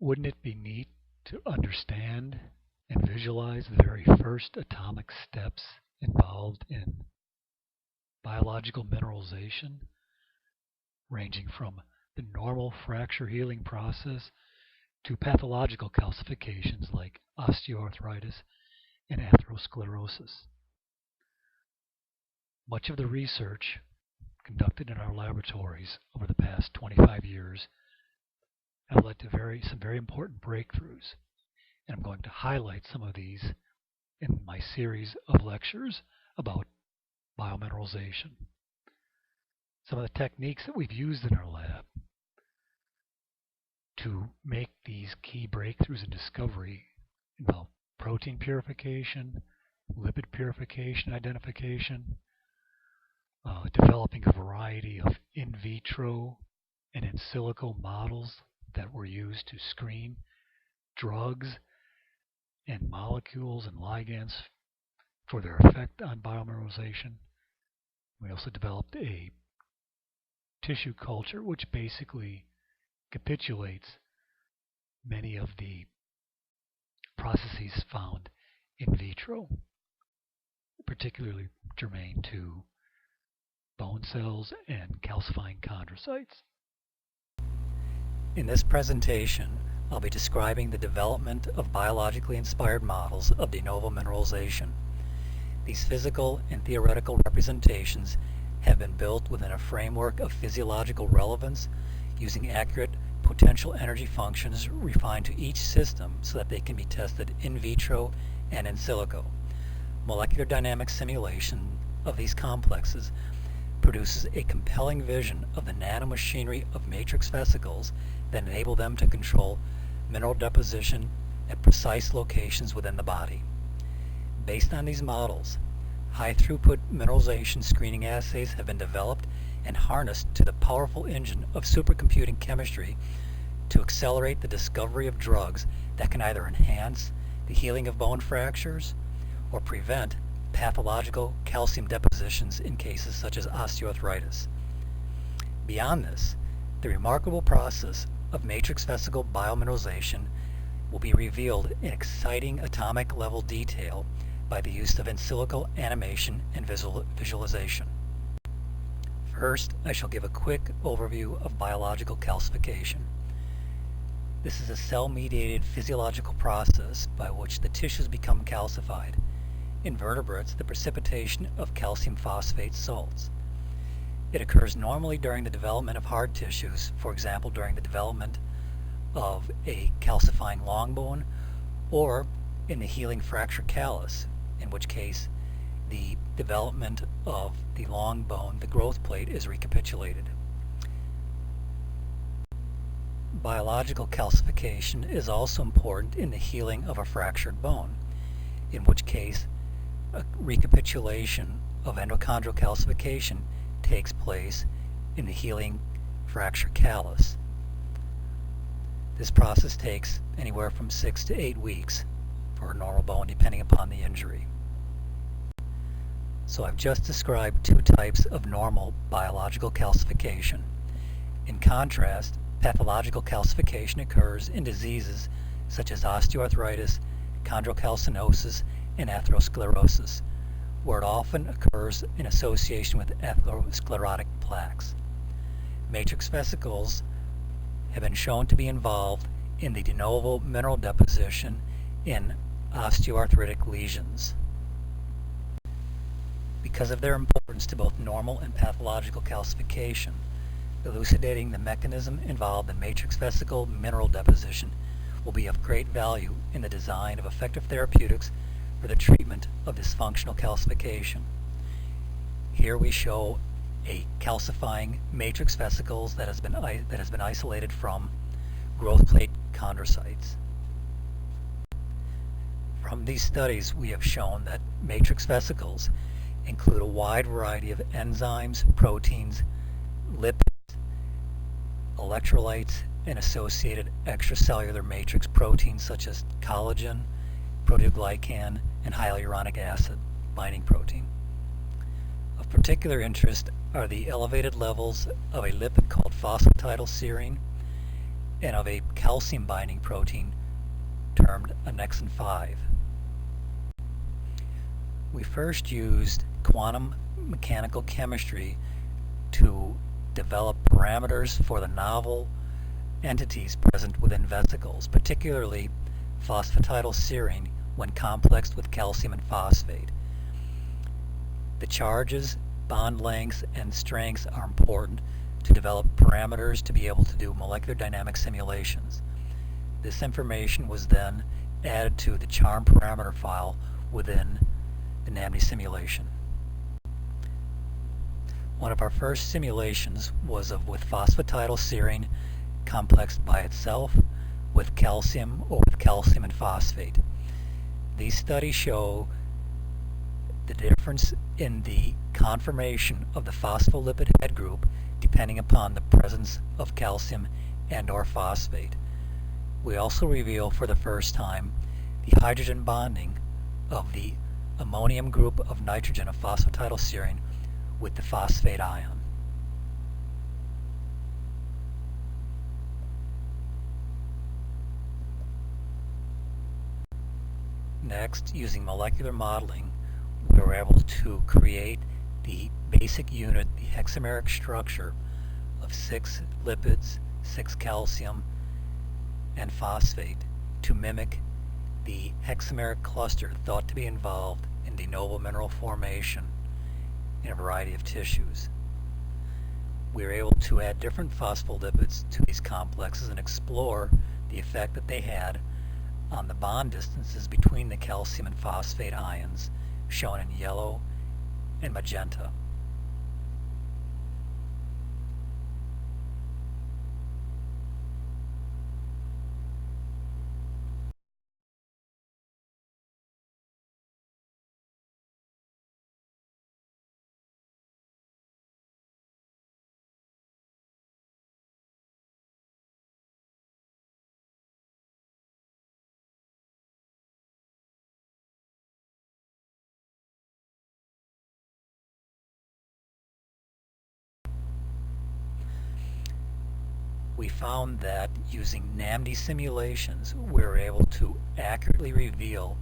Wouldn't it be neat to understand and visualize the very first atomic steps involved in biological mineralization, ranging from the normal fracture healing process to pathological calcifications like osteoarthritis and atherosclerosis? Much of the research conducted in our laboratories over the past 25 years have led to some very important breakthroughs, and I'm going to highlight some of these in my series of lectures about biomineralization. Some of the techniques that we've used in our lab to make these key breakthroughs in discovery involve protein purification, lipid purification identification, developing a variety of in vitro and in silico models that were used to screen drugs and molecules and ligands for their effect on biomineralization. We also developed a tissue culture which basically capitulates many of the processes found in vitro, particularly germane to bone cells and calcifying chondrocytes. In this presentation, I'll be describing the development of biologically inspired models of de novo mineralization. These physical and theoretical representations have been built within a framework of physiological relevance, using accurate potential energy functions refined to each system so that they can be tested in vitro and in silico. Molecular dynamic simulation of these complexes produces a compelling vision of the nanomachinery of matrix vesicles that enable them to control mineral deposition at precise locations within the body. Based on these models, high-throughput mineralization screening assays have been developed and harnessed to the powerful engine of supercomputing chemistry to accelerate the discovery of drugs that can either enhance the healing of bone fractures or prevent pathological calcium depositions in cases such as osteoarthritis. Beyond this, the remarkable process of matrix vesicle biomineralization will be revealed in exciting atomic level detail by the use of in silico animation and visualization. First, I shall give a quick overview of biological calcification. This is a cell-mediated physiological process by which the tissues become calcified. In vertebrates, the precipitation of calcium phosphate salts. It occurs normally during the development of hard tissues, for example during the development of a calcifying long bone, or in the healing fracture callus, in which case the development of the long bone, the growth plate, is recapitulated. Biological calcification is also important in the healing of a fractured bone, in which case a recapitulation of endochondral calcification takes place in the healing fracture callus. This process takes anywhere from 6 to 8 weeks for a normal bone, depending upon the injury. So I've just described two types of normal biological calcification. In contrast, pathological calcification occurs in diseases such as osteoarthritis, chondrocalcinosis, and atherosclerosis, where it often occurs in association with atherosclerotic plaques. Matrix vesicles have been shown to be involved in the de novo mineral deposition in osteoarthritic lesions. Because of their importance to both normal and pathological calcification, elucidating the mechanism involved in matrix vesicle mineral deposition will be of great value in the design of effective therapeutics for the treatment of dysfunctional calcification. Here we show a calcifying matrix vesicles that has been isolated from growth plate chondrocytes. From these studies, we have shown that matrix vesicles include a wide variety of enzymes, proteins, lipids, electrolytes, and associated extracellular matrix proteins such as collagen, proteoglycan, and hyaluronic acid binding protein. Of particular interest are the elevated levels of a lipid called phosphatidylserine and of a calcium binding protein termed annexin 5. We first used quantum mechanical chemistry to develop parameters for the novel entities present within vesicles, particularly phosphatidylserine when complexed with calcium and phosphate. The charges, bond lengths, and strengths are important to develop parameters to be able to do molecular dynamic simulations. This information was then added to the charm parameter file within the NAMD simulation. One of our first simulations was with phosphatidylserine complexed by itself, with calcium, or with calcium and phosphate. These studies show the difference in the conformation of the phospholipid head group depending upon the presence of calcium and/or phosphate. We also reveal for the first time the hydrogen bonding of the ammonium group of nitrogen of phosphatidylserine with the phosphate ion. Next, using molecular modeling, we were able to create the basic unit, the hexameric structure of 6 lipids, 6 calcium, and phosphate to mimic the hexameric cluster thought to be involved in de novo mineral formation in a variety of tissues. We were able to add different phospholipids to these complexes and explore the effect that they had on the bond distances between the calcium and phosphate ions, shown in yellow and magenta. We found that using NAMD simulations, we were able to accurately reveal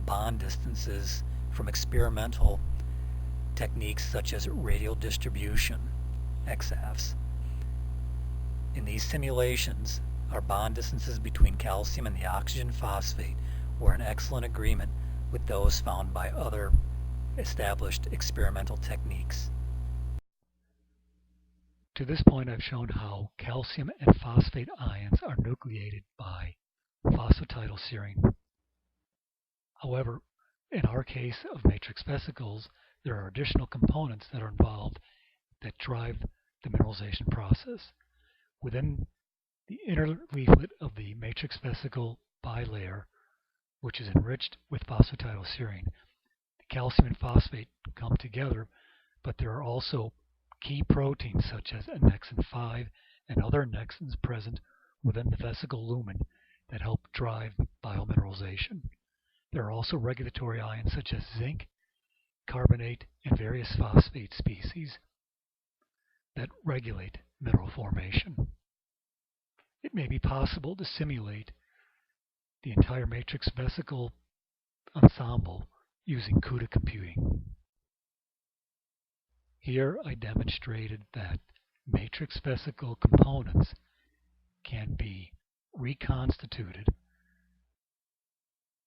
bond distances from experimental techniques such as radial distribution, XAFs. In these simulations, our bond distances between calcium and the oxygen phosphate were in excellent agreement with those found by other established experimental techniques. To this point, I've shown how calcium and phosphate ions are nucleated by phosphatidylserine. However, in our case of matrix vesicles, there are additional components that are involved that drive the mineralization process. Within the inner leaflet of the matrix vesicle bilayer, which is enriched with phosphatidylserine, the calcium and phosphate come together, but there are also key proteins such as annexin 5 and other annexins present within the vesicle lumen that help drive biomineralization. There are also regulatory ions such as zinc, carbonate, and various phosphate species that regulate mineral formation. It may be possible to simulate the entire matrix vesicle ensemble using CUDA computing. Here I demonstrated that matrix vesicle components can be reconstituted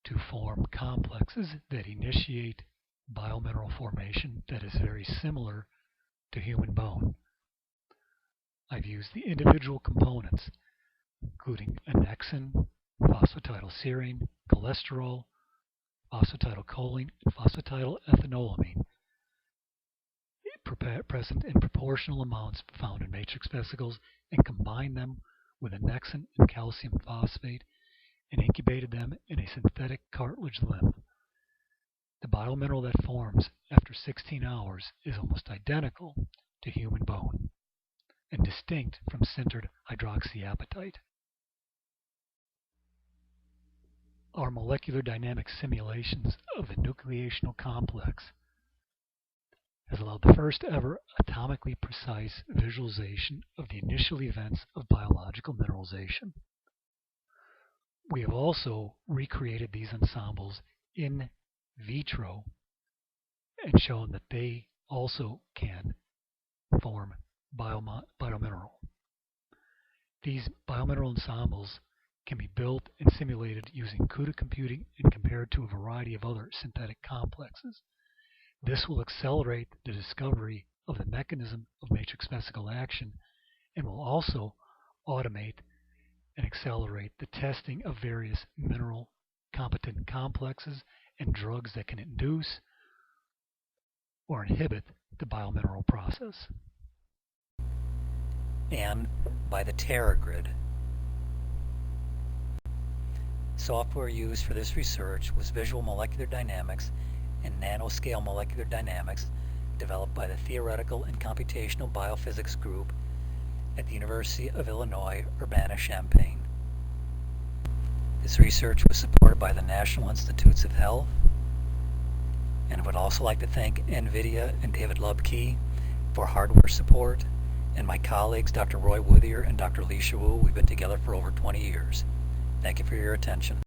to form complexes that initiate biomineral formation that is very similar to human bone. I've used the individual components, including annexin, phosphatidylserine, cholesterol, phosphatidylcholine, and phosphatidylethanolamine, present in proportional amounts found in matrix vesicles, and combined them with annexin and calcium phosphate and incubated them in a synthetic cartilage lymph. The biomineral that forms after 16 hours is almost identical to human bone and distinct from sintered hydroxyapatite. Our molecular dynamic simulations of the nucleational complex has allowed the first ever atomically precise visualization of the initial events of biological mineralization. We have also recreated these ensembles in vitro and shown that they also can form biomineral. These biomineral ensembles can be built and simulated using CUDA computing and compared to a variety of other synthetic complexes. This will accelerate the discovery of the mechanism of matrix vesicle action and will also automate and accelerate the testing of various mineral competent complexes and drugs that can induce or inhibit the biomineral process. And by the TerraGrid. Software used for this research was Visual Molecular Dynamics and Nanoscale Molecular Dynamics, developed by the Theoretical and Computational Biophysics Group at the University of Illinois, Urbana-Champaign. This research was supported by the National Institutes of Health, and I would also like to thank NVIDIA and David Lubke for hardware support, and my colleagues Dr. Roy Woothier and Dr. Leisha Wu. We've been together for over 20 years. Thank you for your attention.